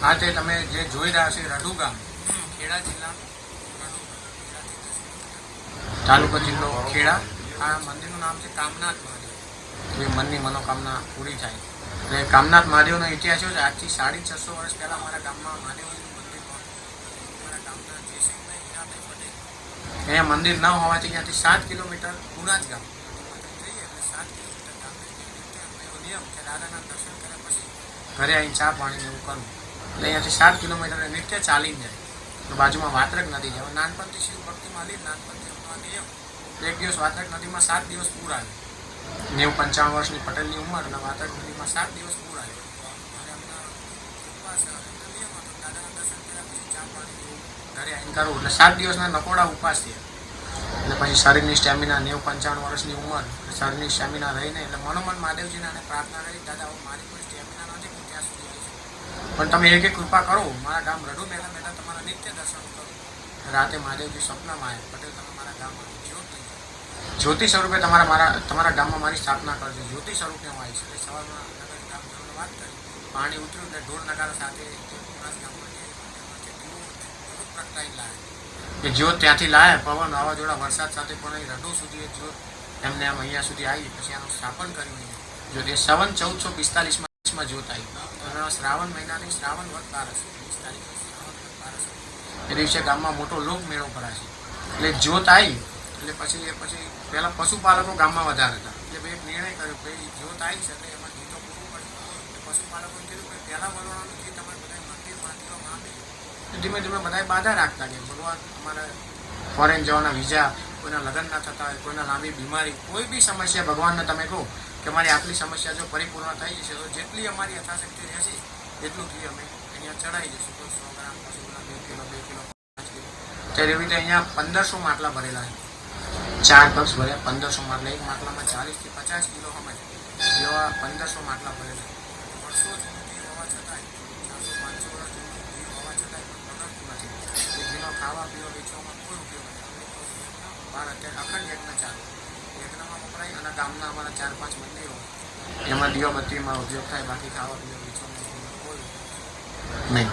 આ તે તમે જે જોઈ રહ્યા છો રડુ ગામ, ખેડા જિલ્લા, તાલુકો જિલ્લો ખેડા. આ મંદિરનું નામ છે કામનાથ મહાદેવ. જે મનની મનોકામના પૂરી થાય એટલે કામનાથ મહાદેવનો ઇતિહાસ છે. આજથી 650 વર્ષ પહેલાં અમારા ગામમાં મહાદેવનું મંદિર અમારા ગામના જયસિંહભાઈ હીરાભાઈ પટેલ અહીંયા મંદિર ન હોવાથી ત્યાંથી 7 કિલોમીટર ગુણાજ ગામ જઈએ એટલે 7 કિલોમીટર ગામે એવો નિયમ કે દાદાના દર્શન કર્યા પછી ઘરે આવીને ચા પાણી એવું કરવું. એટલે અહીંયાથી 7 કિલોમીટર નિત્ય ચાલીને જાય. તો બાજુમાં વાત્રક નદી જાય. નાનપણથી શિવ ભક્તિમાં લીધ નાનપણથી અમનો નિયમ. એક દિવસ વાત્રક નદીમાં 7 દિવસ પૂર આવ્યું. 90-55 વર્ષની પટેલની ઉંમર અને વાત્રક નદીમાં 7 દિવસ પૂર આવ્યું. અને એમના ઉપવાસ નિયમ હતો દાદાના દર્શન કર્યા પછી ચા પાણી ઘરે આવીને કરવું. એટલે 7 દિવસના નકોડા ઉપવાસ થયા. એટલે પછી શરીરની સ્ટેમિના 90-55 વર્ષની ઉંમર શરીરની સ્ટેમિના રહીને એટલે મનોમન મહાદેવજીને અને પ્રાર્થના કરી દાદા મારી કોઈ સ્ટેમિના નથી હું ત્યાં સુધી આવીશ પણ તમે એક કૃપા કરો મારા ગામ રડુ બેઠા બેઠા તમારા નિત્ય દર્શન કરો. રાતે મહાદેવજી સપનામાં આવ્યા પટેલ તમે મારા ગામમાં જ્યોતિ સ્વરૂપે તમારા ગામમાં મારી સ્થાપના કરજો. જ્યોતિ સ્વરૂપે હું આવીશ. એટલે સવારમાં નગર ગામજનોને વાત કરી પાણી ઉતર્યું એટલે ઢોળ નગારા સાથે પ્રગટાઈ લાવે એ જ્યોત ત્યાંથી લાયા પવન વાવાઝોડા વરસાદ સાથે પણ અહીં રડુ સુધી એ જ્યોત એમને આમ અહીંયા સુધી આવી પછી આનું સ્થાપન કર્યું. જ્યોત એ 1445માં જ્યોત આવી અને શ્રાવણ મહિનાની શ્રાવણ વદ બારસ 20 તારીખે શ્રાવણ વદ બારસ એ દિવસે ગામમાં મોટો લોક મેળો ભરાશે. એટલે જ્યોત આવી એટલે પછી પહેલાં પશુપાલકો ગામમાં વધારે હતા. એટલે એક નિર્ણય કર્યો કે જ્યોત આવી છે એટલે એમાં ગીતો પૂરું પડ્યું. એટલે પશુપાલકોને કીધું કે પહેલાં વલણવાનું ગીત તમારે બધા મંદિર મંદિરોમાં આપે. ધીમે ધીમે બધા બાધા રાખતા કે ભગવાન અમારે ફોરેન જવાના વિઝા કોઈના લગ્ન ના થતા હોય કોઈના લાંબી બીમારી કોઈ બી સમસ્યા ભગવાનને તમે કહો કે અમારી આટલી સમસ્યા જો પરિપૂર્ણ થઈ જશે તો જેટલી અમારી યથાશક્તિ રહેશે એટલું ઘી અમે અહીંયા ચડાવી દઈશું. કોઈ 100 ગ્રામ 200 ગ્રામ 2 કિલો 2 કિલો 5 કિલો ત્યારે એવી રીતે અહીંયા 1500 માટલા ભરેલા છે. 4 બક્સ ભર્યા 1500 માટલા. એક માટલામાં 40 થી 50 કિલો સમજ જેવા 1500 માટલા ભરેલા. વર્ષો જૂની હોવા છતાંય 400-500 વર્ષ જૂની હોવા છતાંય પણ બગડતું નથી. એ ઘીનો ખાવા પીવા વેચવામાં કોઈ ઉપયોગ નથી. બહાર અત્યારે અખંડ યજ્ઞ ચાલે યજ્ઞમાં વપરાય અને ગામના અમારા 4-5 મંદિરો એમાં દીવાબત્તીમાં ઉપયોગ થાય. બાકી ખાવા પીવા વેચવામાં કોઈ નહીં.